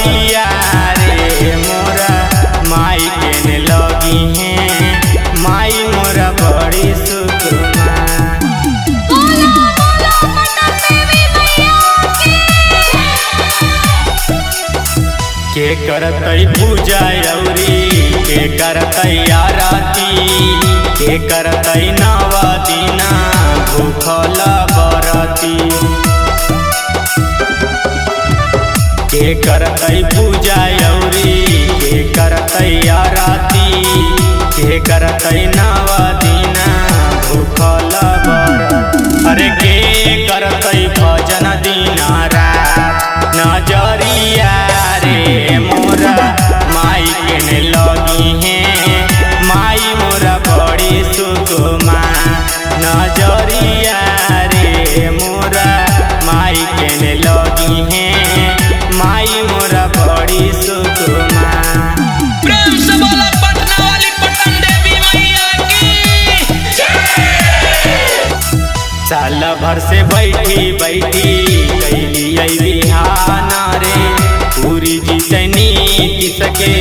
नजरिया रे मोरा माई के ने लगी है माई मोरा बड़ी सुकुमा। के करतई पूजा औरी के करतई आरती के करतई नवा दिना भूखल बरती। के करतई पूजा औरी के करतई आरती के करतई नवा दिना भूखल बरती। अरे के करतई भजन दिना रात नजरिया रे मोरा माई के ने लगी है माई मोरा बड़ी सुकुमा। नजरिया रे मोरा माई के ने लगी है माई मोरा बड़ी सुकुमा। प्रेम से बोला पटना वाली पटन देवी मैया की साल भर से बैठी बैठी कैली बिहाना रे पूरी जितनी किसके